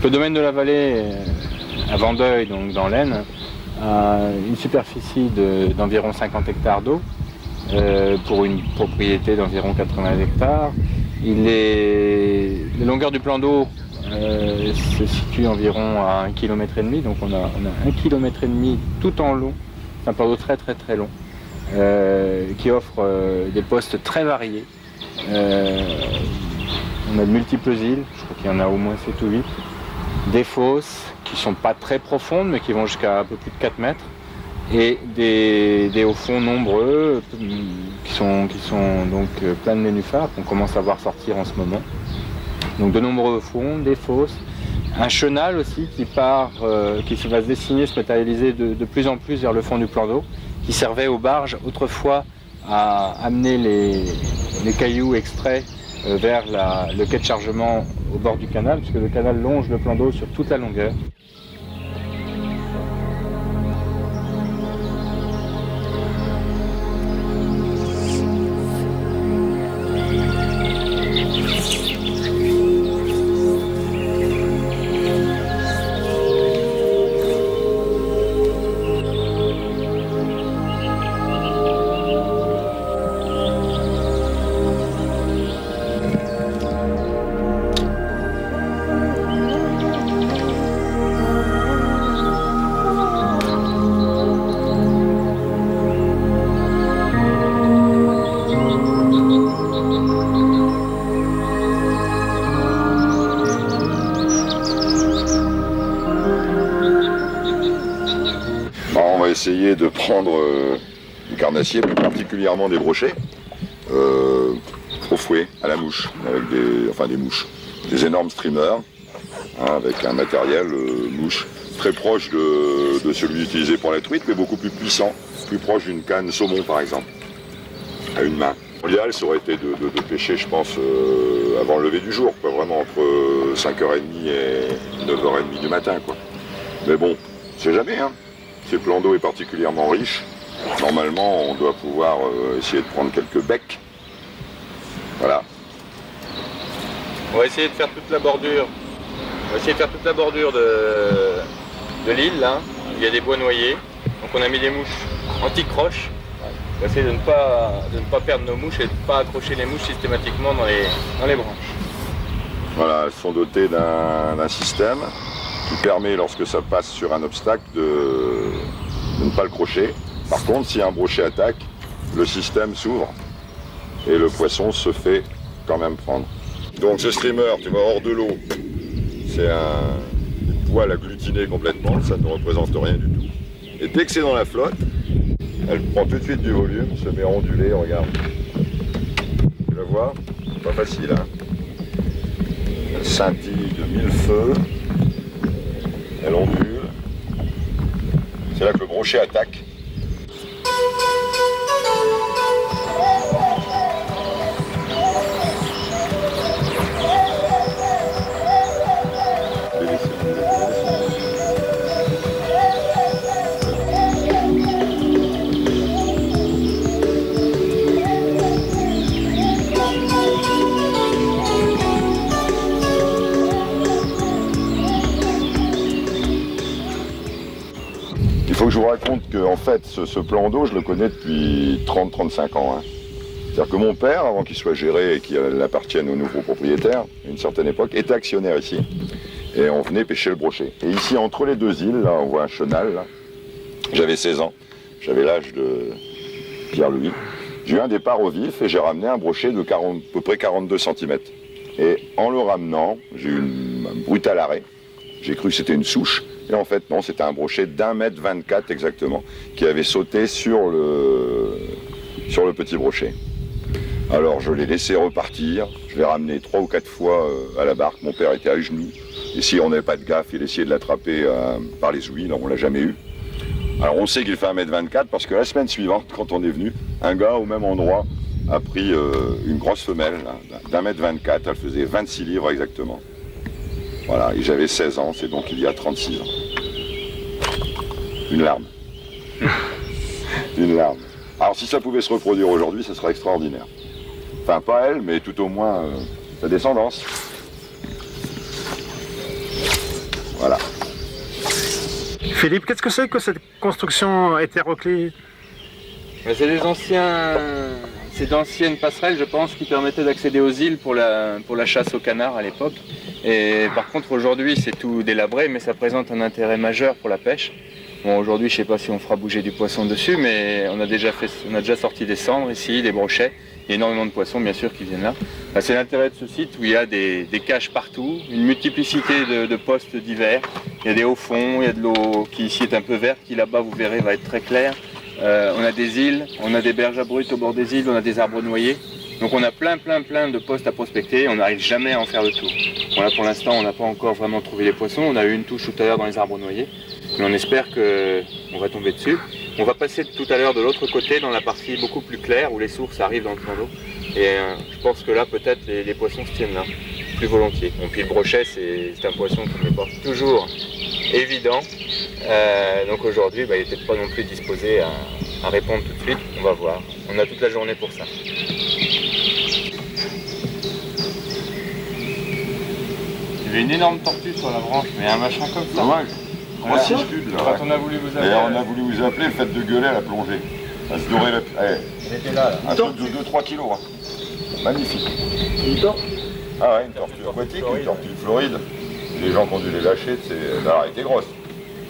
Le domaine de la Vallée, à Vandeuil, donc dans l'Aisne, a une superficie d'environ 50 hectares d'eau pour une propriété d'environ 80 hectares. La longueur du plan d'eau se situe environ à 1,5 km, donc on a 1,5 km tout en long. C'est un plan d'eau très long, qui offre des postes très variés. On a de multiples îles, je crois qu'il y en a au moins 7 ou 8. Des fosses qui ne sont pas très profondes, mais qui vont jusqu'à un peu plus de 4 mètres. Et des hauts fonds nombreux qui sont donc plein de nénuphars qu'on commence à voir sortir en ce moment. Donc de nombreux fonds, des fosses, un chenal aussi qui va se dessiner, se matérialiser de plus en plus vers le fond du plan d'eau, qui servait aux barges autrefois à amener les cailloux extraits vers le quai de chargement au bord du canal, puisque le canal longe le plan d'eau sur toute la longueur. Essayer de prendre du carnassier, plus particulièrement des brochets, au fouet, à la mouche, avec des mouches, des énormes streamers, avec un matériel mouche très proche de celui utilisé pour la truite, mais beaucoup plus puissant, plus proche d'une canne saumon par exemple, à une main. L'idéal, ça aurait été de pêcher, je pense, avant le lever du jour, quoi, vraiment entre 5h30 et 9h30 du matin, quoi. Mais bon, c'est jamais, hein. Si le plan d'eau est particulièrement riche, normalement on doit pouvoir essayer de prendre quelques becs. Voilà. On va essayer de faire toute la bordure. De l'île là. Il y a des bois noyers. Donc on a mis des mouches anti-croches. On va essayer de ne pas perdre nos mouches et de ne pas accrocher les mouches systématiquement dans les branches. Voilà, elles sont dotées d'un système qui permet, lorsque ça passe sur un obstacle, de ne pas le crocher. Par contre, si un brochet attaque, le système s'ouvre et le poisson se fait quand même prendre. Donc ce streamer, tu vois, hors de l'eau, c'est une poêle agglutinée complètement, ça ne représente rien du tout. Et dès que c'est dans la flotte, elle prend tout de suite du volume, se met à onduler, regarde. Tu la vois? Pas facile, hein? Elle scintille de mille feux. Elle ondule. C'est là que le brochet attaque. Il faut que je vous raconte que en fait, ce plan d'eau, je le connais depuis 30-35 ans. Hein. C'est-à-dire que mon père, avant qu'il soit géré et qu'il appartienne aux nouveaux propriétaires, à une certaine époque, était actionnaire ici. Et on venait pêcher le brochet. Et ici, entre les deux îles, là, on voit un chenal. Là. J'avais 16 ans. J'avais l'âge de Pierre-Louis. J'ai eu un départ au vif et j'ai ramené un brochet de à peu près 42 cm. Et en le ramenant, j'ai eu un brutal arrêt. J'ai cru que c'était une souche. Et en fait, non, c'était un brochet d'1,24 m exactement, qui avait sauté sur le petit brochet. Alors, je l'ai laissé repartir. Je l'ai ramené 3 ou 4 fois à la barque. Mon père était à genoux. Et si on n'avait pas de gaffe, il essayait de l'attraper par les ouïes. Alors, on ne l'a jamais eu. Alors, on sait qu'il fait 1,24 m parce que la semaine suivante, quand on est venu, un gars au même endroit a pris une grosse femelle d'1,24 m. Elle faisait 26 livres exactement. Voilà, et j'avais 16 ans, c'est donc il y a 36 ans. Une larme. Une larme. Alors si ça pouvait se reproduire aujourd'hui, ce serait extraordinaire. Enfin, pas elle, mais tout au moins sa descendance. Voilà. Philippe, qu'est-ce que c'est que cette construction hétéroclite? C'est d'anciennes passerelles, je pense, qui permettaient d'accéder aux îles pour la chasse au canard à l'époque. Et par contre, aujourd'hui, c'est tout délabré, mais ça présente un intérêt majeur pour la pêche. Bon, aujourd'hui, je ne sais pas si on fera bouger du poisson dessus, mais on a déjà sorti des cendres ici, des brochets. Il y a énormément de poissons, bien sûr, qui viennent là. C'est l'intérêt de ce site où il y a des caches partout, une multiplicité de postes divers. Il y a des hauts fonds, il y a de l'eau qui ici est un peu verte, qui là-bas, vous verrez, va être très claire. On a des îles, on a des berges abruptes au bord des îles, on a des arbres noyés. Donc on a plein de postes à prospecter, on n'arrive jamais à en faire le tour. Voilà, pour l'instant, on n'a pas encore vraiment trouvé les poissons. On a eu une touche tout à l'heure dans les arbres noyés, mais on espère qu'on va tomber dessus. On va passer tout à l'heure de l'autre côté, dans la partie beaucoup plus claire, où les sources arrivent dans le plan d'eau. Et je pense que là, peut-être, les poissons se tiennent là, plus volontiers. Bon, puis le brochet, c'est un poisson qui n'est pas toujours évident. Donc aujourd'hui, il n'est peut-être pas non plus disposé à répondre tout de suite. On va voir. On a toute la journée pour ça. Il y avait une énorme tortue sur la branche, mais un machin comme ça. Dommage. Voilà. Quand on a voulu vous appeler. on a voulu vous appeler, faites de gueuler à la plongée. Elle se dorait Elle était là. un truc de 2-3 kilos. Hein. Magnifique. Une tortue. Ah ouais, une tortue aquatique, une tortue floride. Les gens qui ont dû les lâcher, elle a été grosse.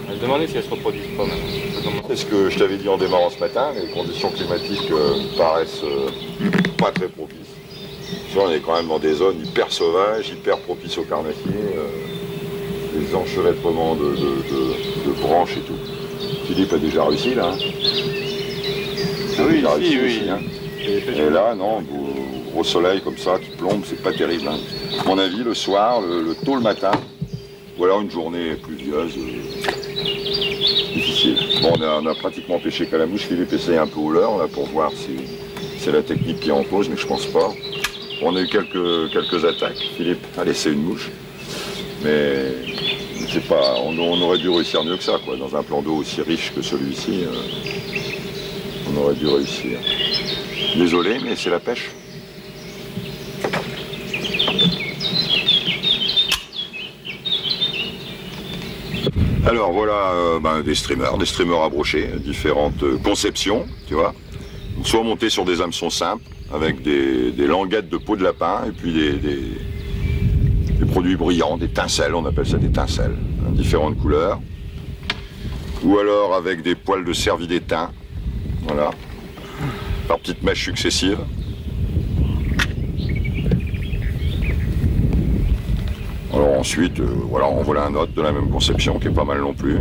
On se demandait si elle se reproduise pas maintenant. C'est ce que je t'avais dit en démarrant ce matin, les conditions climatiques paraissent pas très propices. On est quand même dans des zones hyper sauvages, hyper propices aux carnassiers, des enchevêtrements de branches et tout. Philippe a déjà réussi là. Hein. Ah oui, il a réussi oui. aussi, hein. Et là, non, gros soleil comme ça qui plombe, c'est pas terrible. Hein. À mon avis, le soir, tôt le matin, ou alors une journée pluvieuse, difficile. Bon, on a pratiquement pêché qu'à la mouche. Philippe essaye un peu au leurre là, pour voir si c'est la technique qui est en cause, mais je pense pas. On a eu quelques attaques. Philippe a laissé une mouche, mais c'est pas. On aurait dû réussir mieux que ça, quoi. Dans un plan d'eau aussi riche que celui-ci, on aurait dû réussir. Désolé, mais c'est la pêche. Alors voilà des streamers à brocher, différentes conceptions, tu vois. Soit montés sur des hameçons simples, avec des languettes de peau de lapin, et puis des produits brillants, des tincelles, on appelle ça des tincelles, hein, différentes couleurs. Ou alors avec des poils de cervidés d'étain, voilà, par petites mèches successives. Alors ensuite, voilà, on vole un autre de la même conception qui est pas mal non plus.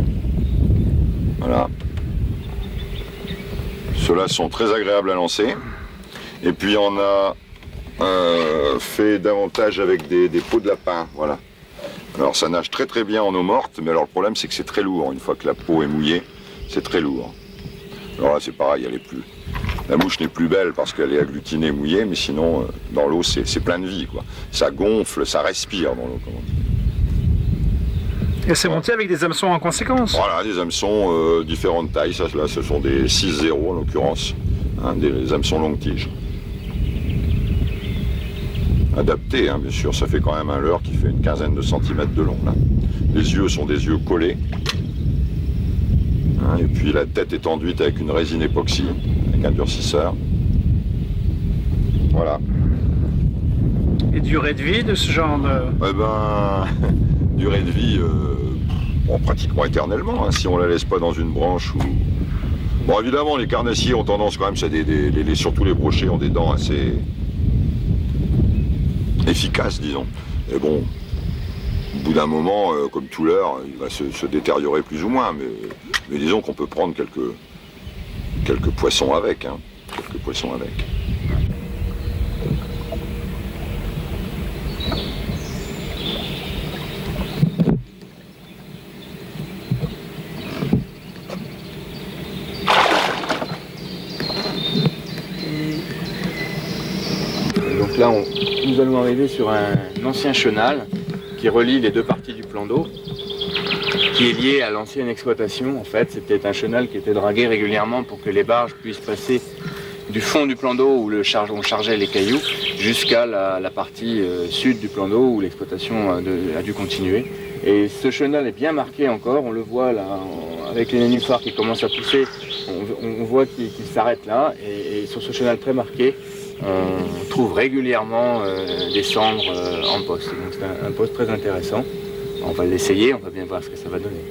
Voilà. Ceux-là sont très agréables à lancer. Et puis on a fait davantage avec des peaux de lapin, voilà. Alors ça nage très très bien en eau morte, mais alors le problème c'est que c'est très lourd. Une fois que la peau est mouillée, c'est très lourd. Alors là c'est pareil, la mouche n'est plus belle parce qu'elle est agglutinée, mouillée, mais sinon dans l'eau c'est plein de vie, quoi. Ça gonfle, ça respire dans l'eau, comment dire. Et c'est monté avec des hameçons en conséquence. Voilà, des hameçons différentes tailles. Ça, là, ce sont des 6-0 en l'occurrence, hein, des hameçons longue tige. Adaptés, hein, bien sûr, ça fait quand même un leurre qui fait une quinzaine de centimètres de long. Là. Les yeux sont des yeux collés. Hein, et puis la tête est enduite avec une résine époxy, avec un durcisseur. Voilà. Et durée de vie de ce genre de... Eh ben, durée de vie, pratiquement éternellement, hein, si on la laisse pas dans une branche ou... Bon, évidemment, les carnassiers ont tendance quand même, surtout les brochets ont des dents assez efficaces, disons. Et bon, au bout d'un moment, comme tout leurre, il va se détériorer plus ou moins, mais disons qu'on peut prendre quelques poissons avec, hein, quelques poissons avec. Donc là, nous allons arriver sur un ancien chenal qui relie les deux parties du plan d'eau, qui est lié à l'ancienne exploitation. En fait, c'était un chenal qui était dragué régulièrement pour que les barges puissent passer du fond du plan d'eau où on chargeait les cailloux jusqu'à la partie sud du plan d'eau où l'exploitation a dû continuer. Et ce chenal est bien marqué encore, on le voit là, avec les nénuphars qui commencent à pousser, on voit qu'il s'arrête là, et sur ce chenal très marqué, on trouve régulièrement des cendres en poste. Donc c'est un poste très intéressant. On va l'essayer, on va bien voir ce que ça va donner.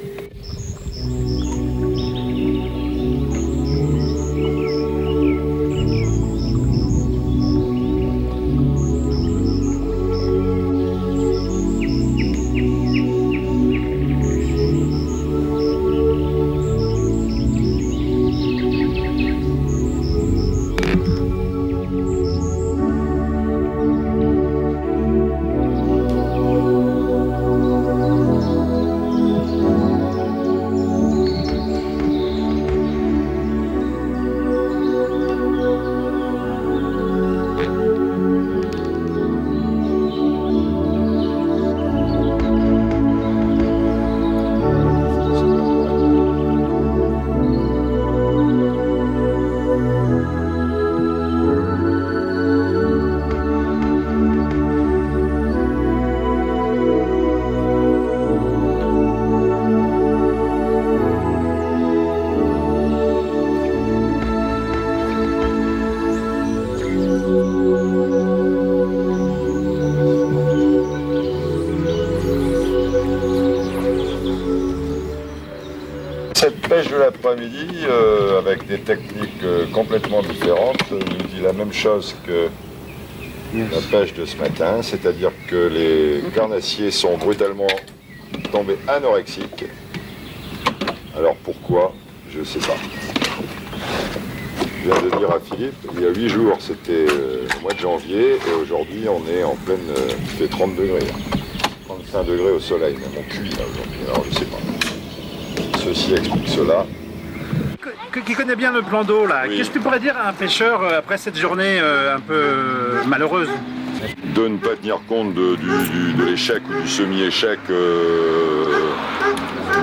Cette pêche de l'après-midi, avec des techniques complètement différentes, nous dit la même chose que la pêche de ce matin, c'est-à-dire que les carnassiers sont brutalement tombés anorexiques. Alors pourquoi? Je ne sais pas. Je viens de dire à Philippe, il y a 8 jours, c'était au mois de janvier, et aujourd'hui on est en pleine... il fait 30 degrés, là. 35 degrés au soleil, même on cuit là aujourd'hui, alors je ne sais pas. Ceci explique cela. Qui connaît bien le plan d'eau là, Oui. qu'est-ce que tu pourrais dire à un pêcheur après cette journée un peu malheureuse? De ne pas tenir compte de l'échec ou du semi-échec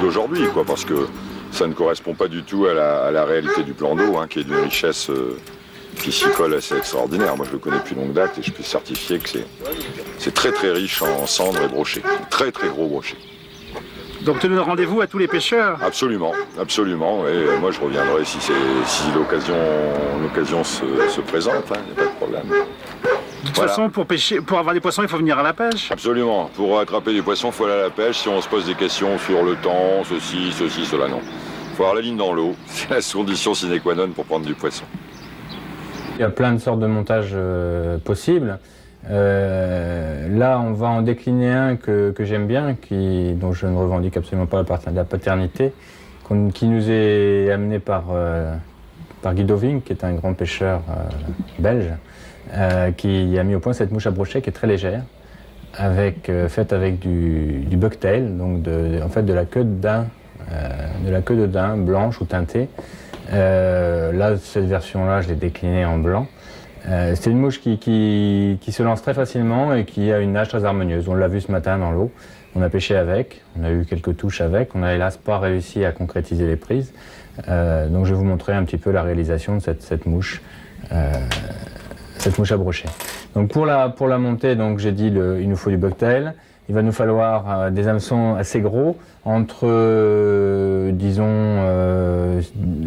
d'aujourd'hui, quoi, parce que ça ne correspond pas du tout à la réalité du plan d'eau, hein, qui est d'une richesse piscicole assez extraordinaire. Moi je le connais depuis longue date et je peux certifier que c'est très très riche en cendres et brochets, très très gros brochets. Donc tu donnes rendez-vous à tous les pêcheurs? Absolument, absolument, et moi je reviendrai si l'occasion se présente, il n'y a pas de problème. De toute façon, pour avoir des poissons, il faut venir à la pêche. Absolument, pour attraper des poissons, il faut aller à la pêche. Si on se pose des questions sur le temps, ceci, cela, non. Il faut avoir la ligne dans l'eau, c'est la condition sine qua non pour prendre du poisson. Il y a plein de sortes de montages possibles. Là, on va en décliner un que j'aime bien, dont je ne revendique absolument pas la paternité, qui nous est amené par Guy Doving, qui est un grand pêcheur belge, qui a mis au point cette mouche à brochet qui est très légère, faite avec du bucktail, donc en fait de la queue de daim blanche ou teintée. Là, cette version-là, je l'ai déclinée en blanc. C'est une mouche qui se lance très facilement et qui a une nage très harmonieuse. On l'a vu ce matin dans l'eau, on a pêché avec, on a eu quelques touches avec, on n'a hélas pas réussi à concrétiser les prises. Donc je vais vous montrer un petit peu la réalisation de cette mouche à brochet. Donc pour la montée, donc j'ai dit il nous faut du bucktail. Il va nous falloir des hameçons assez gros, entre disons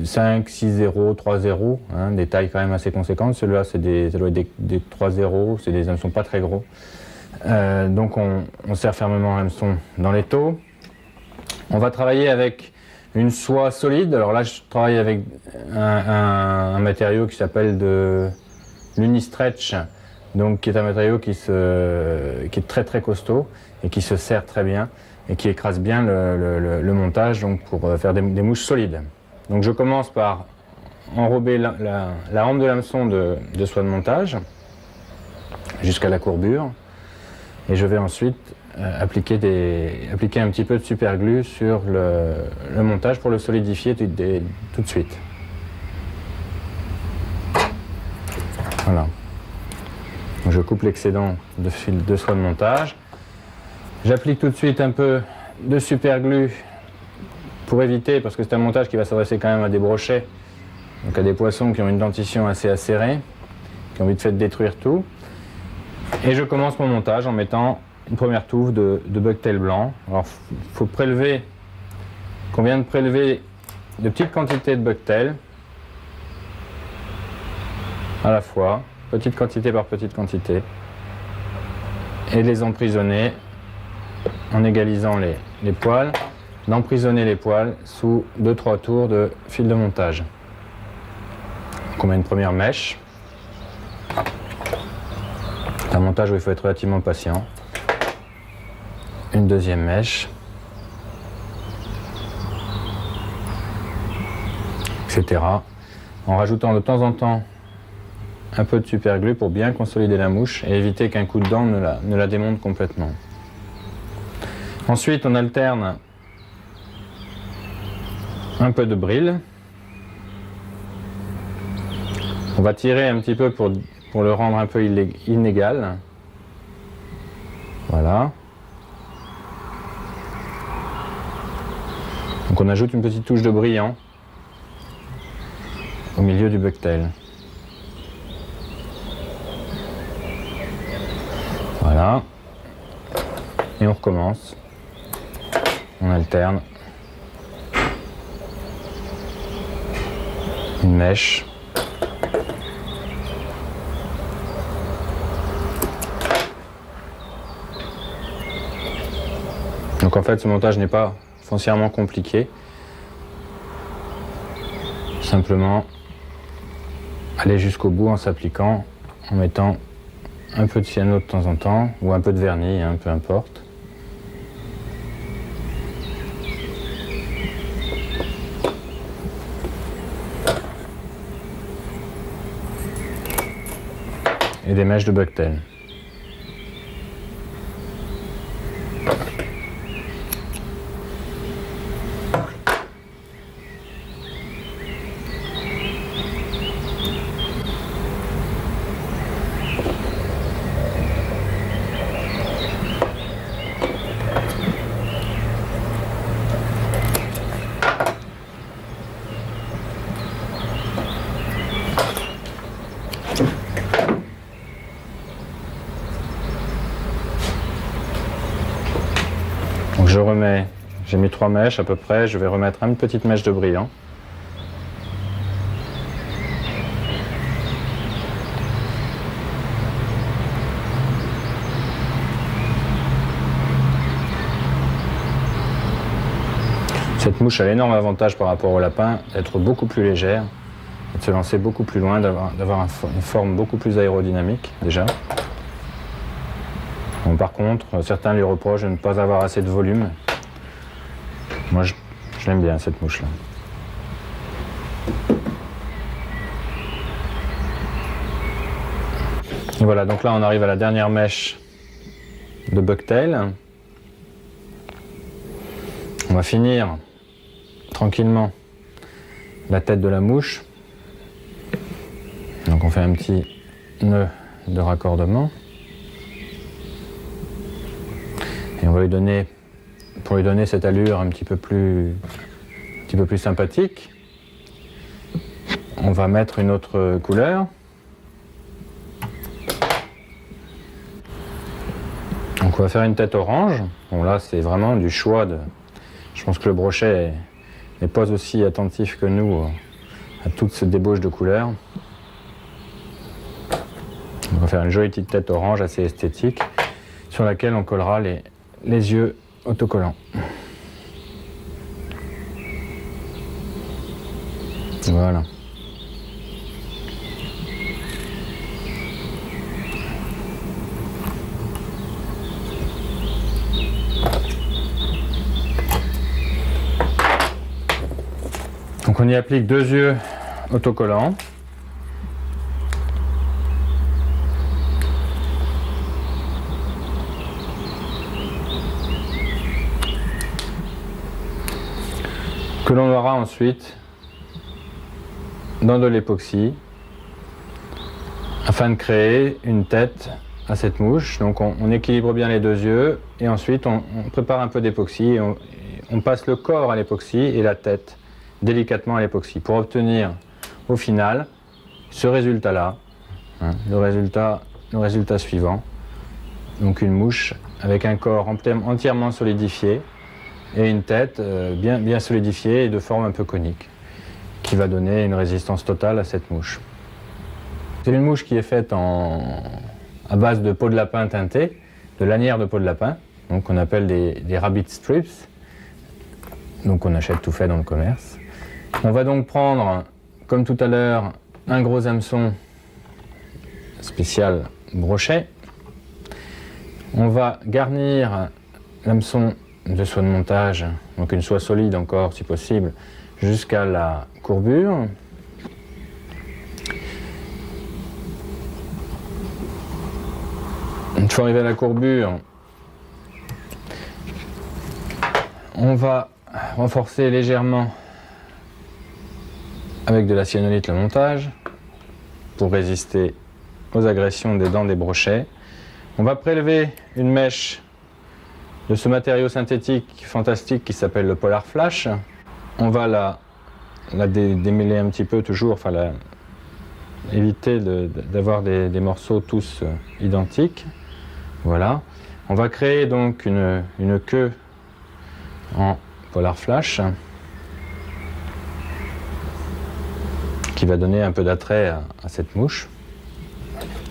5, 6 0, 3 0, hein, des tailles quand même assez conséquentes. Celui-là, ça doit être des 3 0, c'est des hameçons pas très gros. Donc on serre fermement l'hameçon dans l'étau. On va travailler avec une soie solide. Alors là, je travaille avec un matériau qui s'appelle de l'Unistretch, donc qui est un matériau qui est très très costaud et qui se serre très bien et qui écrase bien le montage, donc pour faire des mouches solides. Donc je commence par enrober la hampe de l'hameçon de soie de montage jusqu'à la courbure, et je vais ensuite appliquer un petit peu de superglue sur le montage pour le solidifier tout de suite. Voilà. Je coupe l'excédent de fil de soie de montage. J'applique tout de suite un peu de superglue pour éviter, parce que c'est un montage qui va s'adresser quand même à des brochets, donc à des poissons qui ont une dentition assez acérée, qui ont vite fait de détruire tout. Et je commence mon montage en mettant une première touffe de bucktail blanc. Alors il faut prélever, qu'on vient de prélever de petites quantités de bucktail à la fois, petite quantité par petite quantité, et les emprisonner en égalisant les poils, d'emprisonner les poils sous 2-3 tours de fil de montage. Donc on met une première mèche. C'est un montage où il faut être relativement patient. Une deuxième mèche, etc. En rajoutant de temps en temps un peu de superglue pour bien consolider la mouche et éviter qu'un coup de dent ne la démonte complètement. Ensuite, on alterne un peu de brille. On va tirer un petit peu pour le rendre un peu inégal. Voilà. Donc on ajoute une petite touche de brillant au milieu du bucktail. Voilà. Et on recommence. On alterne. Une mèche. Donc en fait ce montage n'est pas foncièrement compliqué. Simplement aller jusqu'au bout en s'appliquant, en mettant un peu de cyano de temps en temps, ou un peu de vernis, hein, peu importe. Et des mèches de bucktail. Donc je remets, j'ai mis 3 mèches à peu près, je vais remettre une petite mèche de brillant. Cette mouche a l'énorme avantage par rapport au lapin d'être beaucoup plus légère, et de se lancer beaucoup plus loin, d'avoir une forme beaucoup plus aérodynamique déjà. Bon, par contre, certains lui reprochent de ne pas avoir assez de volume. Moi, je l'aime bien, cette mouche-là. Et voilà, donc là, on arrive à la dernière mèche de bucktail. On va finir tranquillement la tête de la mouche. Donc on fait un petit nœud de raccordement. Et on va lui donner, pour lui donner cette allure un petit peu plus sympathique, on va mettre une autre couleur. Donc on va faire une tête orange. Bon là c'est vraiment du choix de... Je pense que le brochet n'est pas aussi attentif que nous à toute cette débauche de couleurs. On va faire une jolie petite tête orange assez esthétique sur laquelle on collera les yeux autocollants. Voilà. Donc on y applique 2 yeux autocollants. Que l'on aura ensuite dans de l'époxy afin de créer une tête à cette mouche. Donc on équilibre bien les 2 yeux et ensuite on prépare un peu d'époxy et on passe le corps à l'époxy et la tête délicatement à l'époxy pour obtenir au final ce résultat-là, hein, le résultat suivant, Donc une mouche avec un corps entièrement solidifié et une tête bien solidifiée et de forme un peu conique, qui va donner une résistance totale à cette mouche. C'est une mouche qui est faite à base de peau de lapin teintée, de lanières de peau de lapin, donc qu'on appelle des rabbit strips, donc on achète tout fait dans le commerce. On va donc prendre, comme tout à l'heure, un gros hameçon spécial brochet. On va garnir l'hameçon de soie de montage, donc une soie solide encore si possible, jusqu'à la courbure. Une fois arrivé à la courbure, on va renforcer légèrement avec de la cyanolite le montage pour résister aux agressions des dents des brochets. On va prélever une mèche de ce matériau synthétique fantastique qui s'appelle le Polar Flash. On va la démêler un petit peu toujours, enfin éviter d'avoir des morceaux tous identiques. Voilà. On va créer donc une queue en Polar Flash qui va donner un peu d'attrait à cette mouche,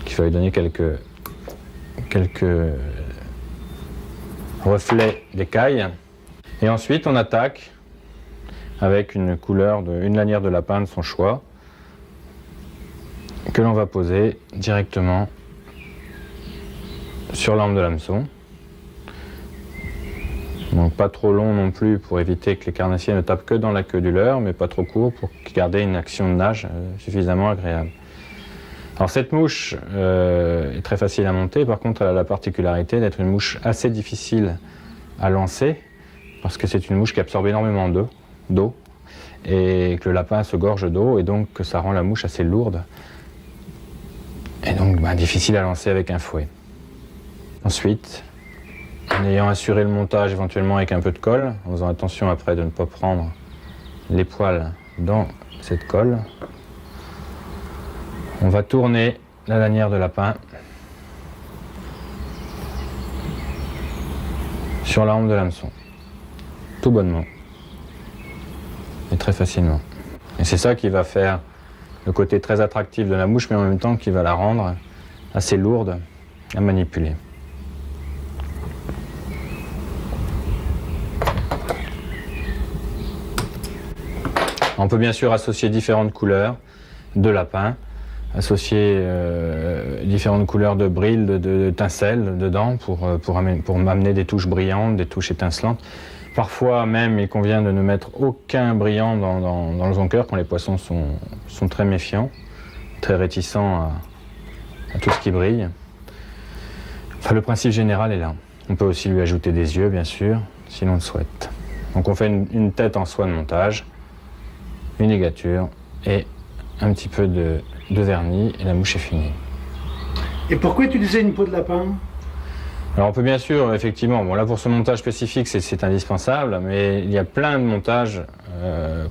qui va lui donner quelques reflets d'écailles. Et ensuite on attaque avec une lanière de lapin de son choix que l'on va poser directement sur l'arme de l'hameçon. Donc pas trop long non plus pour éviter que les carnassiers ne tapent que dans la queue du leurre, mais pas trop court pour garder une action de nage suffisamment agréable. Alors cette mouche est très facile à monter, par contre elle a la particularité d'être une mouche assez difficile à lancer, parce que c'est une mouche qui absorbe énormément d'eau, et que le lapin se gorge d'eau, et donc que ça rend la mouche assez lourde, et donc difficile à lancer avec un fouet. Ensuite, en ayant assuré le montage éventuellement avec un peu de colle, en faisant attention après de ne pas prendre les poils dans cette colle, on va tourner la lanière de lapin sur l'arme de l'hameçon, tout bonnement et très facilement. Et c'est ça qui va faire le côté très attractif de la mouche, mais en même temps qui va la rendre assez lourde à manipuler. On peut bien sûr associer différentes couleurs de lapin, associer différentes couleurs de brille, de tincelles dedans pour m'amener des touches brillantes, des touches étincelantes. Parfois même, il convient de ne mettre aucun brillant dans le zonker quand les poissons sont très méfiants, très réticents à tout ce qui brille. Enfin, le principe général est là. On peut aussi lui ajouter des yeux, bien sûr, si l'on le souhaite. Donc on fait une tête en soie de montage, une ligature et un petit peu de vernis et la mouche est finie. Et pourquoi utiliser une peau de lapin ? Alors on peut bien sûr, effectivement, là pour ce montage spécifique c'est indispensable, mais il y a plein de montages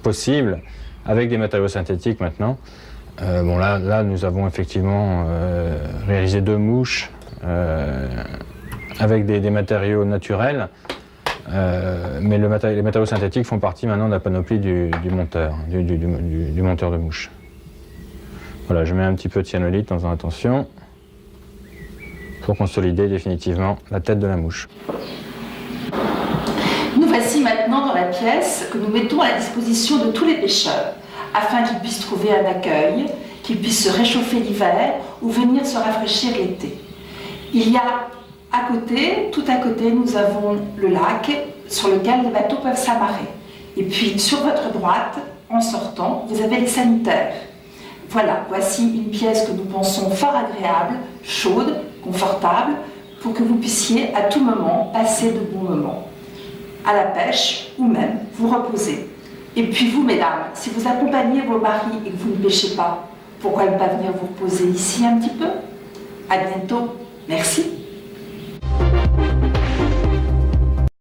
possibles avec des matériaux synthétiques maintenant. Là nous avons effectivement réalisé 2 mouches avec des matériaux naturels. Mais les matériaux synthétiques font partie maintenant de la panoplie du monteur, du monteur de mouches. Voilà, je mets un petit peu de cyanolite en faisant attention pour consolider définitivement la tête de la mouche. Nous voici maintenant dans la pièce que nous mettons à la disposition de tous les pêcheurs, afin qu'ils puissent trouver un accueil, qu'ils puissent se réchauffer l'hiver ou venir se rafraîchir l'été. Il y a à côté, tout à côté, nous avons le lac sur lequel les bateaux peuvent s'amarrer. Et puis, sur votre droite, en sortant, vous avez les sanitaires. Voilà, voici une pièce que nous pensons fort agréable, chaude, confortable, pour que vous puissiez à tout moment passer de bons moments. À la pêche, ou même vous reposer. Et puis vous, mesdames, si vous accompagnez vos maris et que vous ne pêchez pas, pourquoi ne pas venir vous reposer ici un petit peu ? À bientôt. Merci.